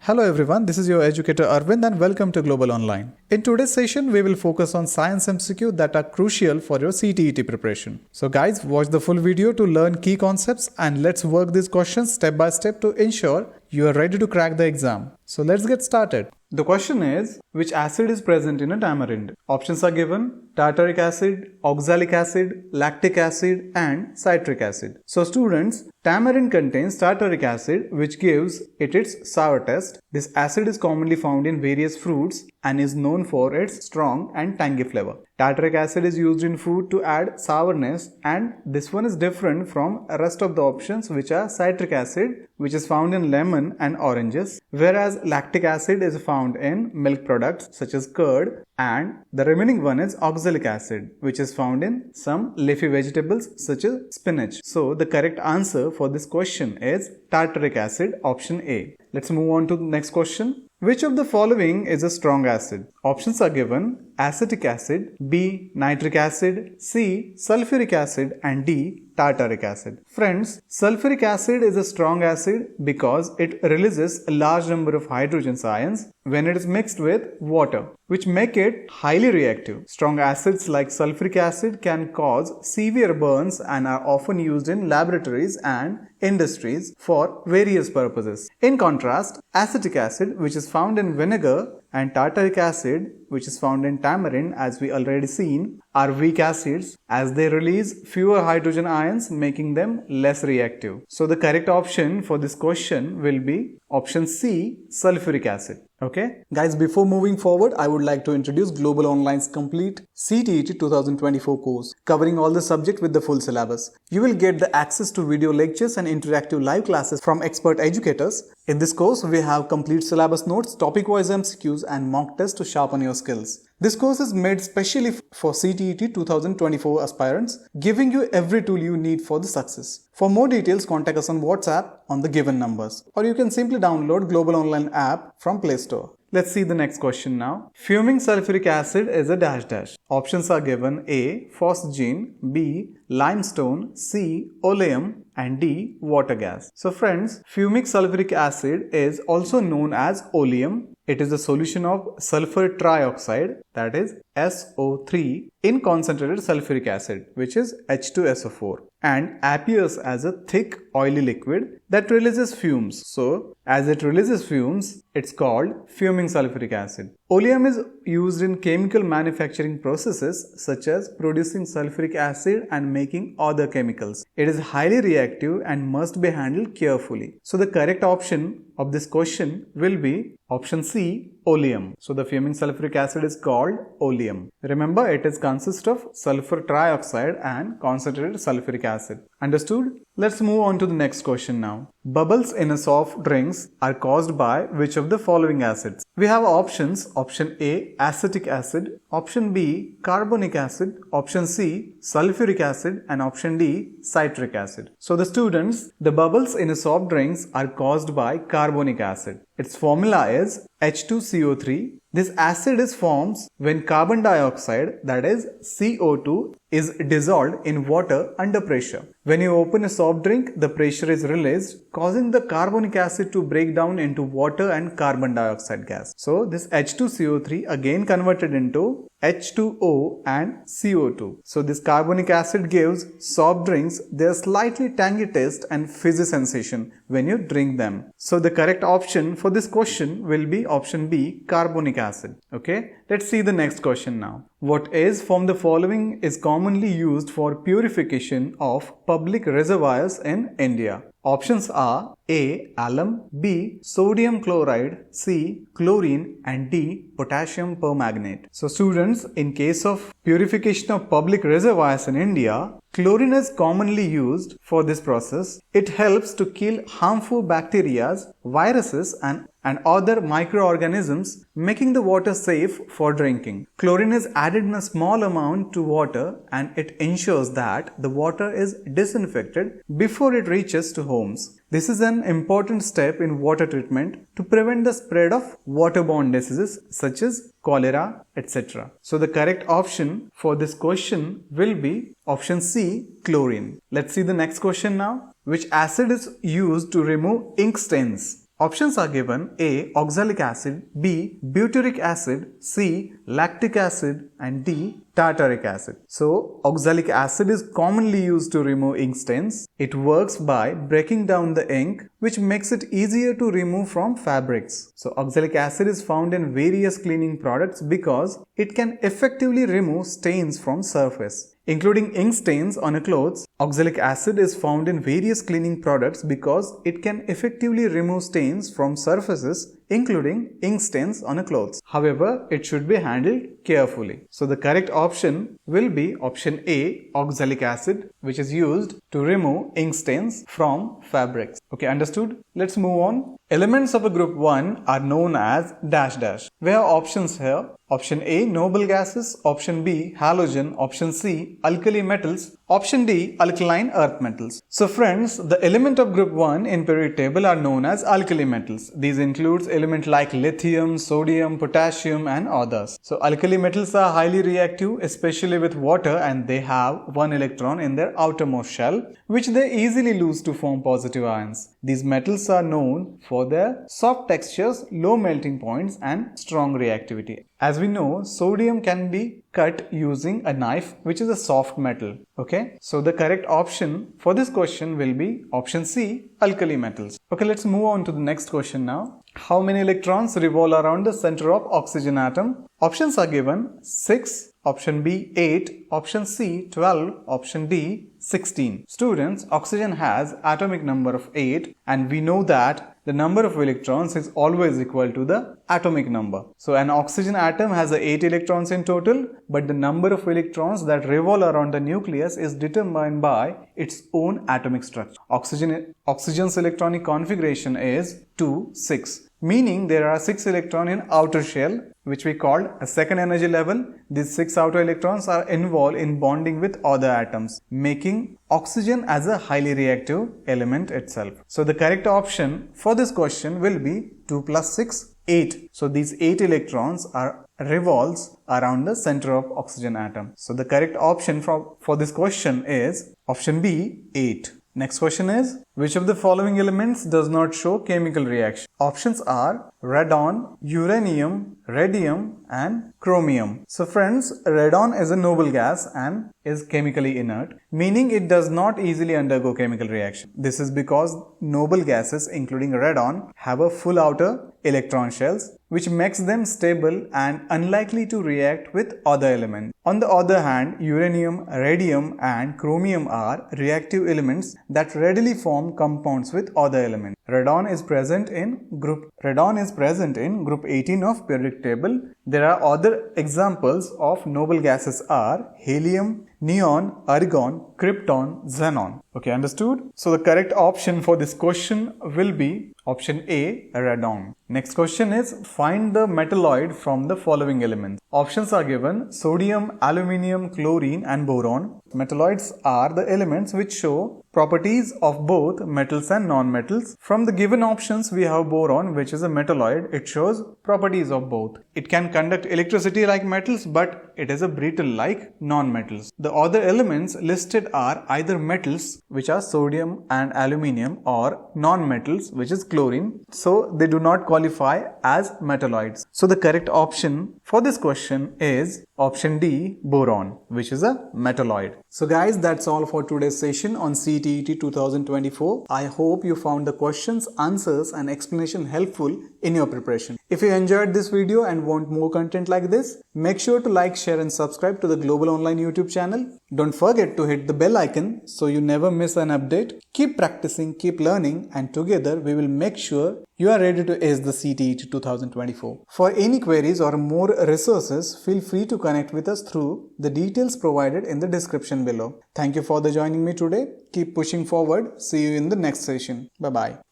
Hello everyone, this is your educator Arvind and welcome to Global Online. In today's session, we will focus on science MCQ that are crucial for your CTET preparation. So guys, watch the full video to learn key concepts and let's work these questions step by step to ensure you are ready to crack the exam. So let's get started. The question is, which acid is present in a tamarind? Options are given: tartaric acid, oxalic acid, lactic acid and citric acid. So students, tamarind contains tartaric acid which gives it its sour taste. This acid is commonly found in various fruits and is known for its strong and tangy flavor. Tartaric acid is used in food to add sourness, and this one is different from the rest of the options which are citric acid, which is found in lemon and oranges, whereas lactic acid is found in milk products such as curd, and the remaining one is oxalic acid, which is found in some leafy vegetables such as spinach. So the correct answer for this question is tartaric acid, option A. Let's move on to the next question. Which of the following is a strong acid? Options are given: acetic acid, B. nitric acid, C. sulfuric acid and D. tartaric acid. Friends, sulfuric acid is a strong acid because it releases a large number of hydrogen ions when it is mixed with water, which make it highly reactive. Strong acids like sulfuric acid can cause severe burns and are often used in laboratories and industries for various purposes. In contrast, acetic acid, which is found in vinegar, and tartaric acid, which is found in tamarind as we already seen, are weak acids as they release fewer hydrogen ions, making them less reactive. So the correct option for this question will be option C, sulfuric acid. Okay, guys, before moving forward, I would like to introduce Global Online's complete CTET 2024 course covering all the subjects with the full syllabus. You will get the access to video lectures and interactive live classes from expert educators. In this course, we have complete syllabus notes, topic-wise MCQs and mock tests to sharpen your skills. This course is made specially for CTET 2024 aspirants, giving you every tool you need for the success. For more details, contact us on WhatsApp on the given numbers, or you can simply download Global Online app from Play Store. Let's see the next question now. Fuming sulfuric acid is a dash dash. Options are given: A. phosgene, B. limestone, C. oleum and D. water gas. So friends, fuming sulfuric acid is also known as oleum. It is a solution of sulfur trioxide, that is SO3, in concentrated sulfuric acid, which is H2SO4, and appears as a thick oily liquid that releases fumes. So as it releases fumes, it's called fuming sulfuric acid. Oleum is used in chemical manufacturing processes such as producing sulfuric acid and making other chemicals. It is highly reactive and must be handled carefully. So the correct option of this question will be option C, oleum. So the fuming sulfuric acid is called oleum. Remember, it is consists of sulfur trioxide and concentrated sulfuric acid. Understood? Let's move on to the next question now. Bubbles in a soft drinks are caused by which of the following acids? We have options: option A, acetic acid, option B, carbonic acid, option C, sulfuric acid and option D, citric acid. So the students, the bubbles in a soft drinks are caused by carbonic acid. Its formula is H2CO3. This acid is forms when carbon dioxide, that is CO2, is dissolved in water under pressure. When you open a soft drink, the pressure is released, causing the carbonic acid to break down into water and carbon dioxide gas. So this H2CO3 again converted into H2O and CO2. So this carbonic acid gives soft drinks their slightly tangy taste and fizzy sensation when you drink them. So the correct option for this question will be option B, carbonic acid. Okay, let's see the next question now. What is from the following is commonly used for purification of public reservoirs in India? Options are A. alum, B. sodium chloride, C. chlorine and D. potassium permanganate. So students, in case of purification of public reservoirs in India, chlorine is commonly used for this process. It helps to kill harmful bacteria, viruses and other microorganisms, making the water safe for drinking. Chlorine is added in a small amount to water and it ensures that the water is disinfected before it reaches to homes. This is an important step in water treatment to prevent the spread of waterborne diseases such as cholera, etc. So the correct option for this question will be option C, chlorine. Let's see the next question now. Which acid is used to remove ink stains? Options are given: A. Oxalic acid, B. Butyric acid, C. Lactic acid, and D. Tartaric acid. So, oxalic acid is commonly used to remove ink stains. It works by breaking down the ink, which makes it easier to remove from fabrics. So, oxalic acid is found in various cleaning products because it can effectively remove stains from surface, including ink stains on a clothes. Oxalic acid is found in various cleaning products because it can effectively remove stains from surfaces, including ink stains on a clothes. However, it should be handled carefully. So the correct option will be option A, oxalic acid, which is used to remove ink stains from fabrics. Okay, understood? Let's move on. Elements of a group 1 are known as dash dash. We have options here. Option A, noble gases. Option B, halogen. Option C, alkali metals. Option D, alkaline earth metals. So friends, the element of group 1 in periodic table are known as alkali metals. These includes elements like lithium, sodium, potassium and others. So alkali metals are highly reactive, especially with water, and they have one electron in their outermost shell, which they easily lose to form positive ions. These metals are known for their soft textures, low melting points and strong reactivity. As we know, sodium can be cut using a knife, which is a soft metal. Okay, so the correct option for this question will be option C, alkali metals. Okay, let's move on to the next question now. How many electrons revolve around the center of oxygen atom? Options are given: 6, option B 8, option C 12, option D 16. Students, oxygen has atomic number of 8 and we know that the number of electrons is always equal to the atomic number. So an oxygen atom has 8 electrons in total, but the number of electrons that revolve around the nucleus is determined by its own atomic structure. Oxygen's electronic configuration is 2, 6. Meaning there are 6 electrons in outer shell, which we call a second energy level. These 6 outer electrons are involved in bonding with other atoms, making oxygen as a highly reactive element itself. So the correct option for this question will be 2 plus 6, 8. So these 8 electrons are revolves around the center of oxygen atom. So the correct option for this question is option B, 8. Next question is, which of the following elements does not show chemical reaction? Options are radon, uranium, radium and chromium. So friends, radon is a noble gas and is chemically inert, meaning it does not easily undergo chemical reaction. This is because noble gases including radon have a full outer electron shells, which makes them stable and unlikely to react with other elements. On the other hand, uranium, radium and chromium are reactive elements that readily form compounds with other elements. Radon is present in group 18 of periodic table. There are other examples of noble gases are helium, neon, argon, krypton, xenon. Okay, understood? So the correct option for this question will be option A, radon. Next question is, find the metalloid from the following elements. Options are given: sodium, aluminium, chlorine and boron. Metalloids are the elements which show properties of both metals and non-metals. From the given options, we have boron, which is a metalloid. It shows properties of both. It can conduct electricity like metals, but it is a brittle like non-metals. The other elements listed are either metals, which are sodium and aluminium, or non-metals, which is chlorine. So they do not qualify as metalloids. So the correct option for this question is option D, boron, which is a metalloid. So guys, that's all for today's session on CTET 2024. I hope you found the questions, answers and explanation helpful in your preparation. If you enjoyed this video and want more content like this, make sure to like, share and subscribe to the Global Online YouTube channel. Don't forget to hit the bell icon so you never miss an update. Keep practicing, keep learning, and together we will make sure you are ready to ace the CTET 2024. For any queries or more resources, feel free to connect with us through the details provided in the description below. Thank you for joining me today. Keep pushing forward. See you in the next session. Bye-bye.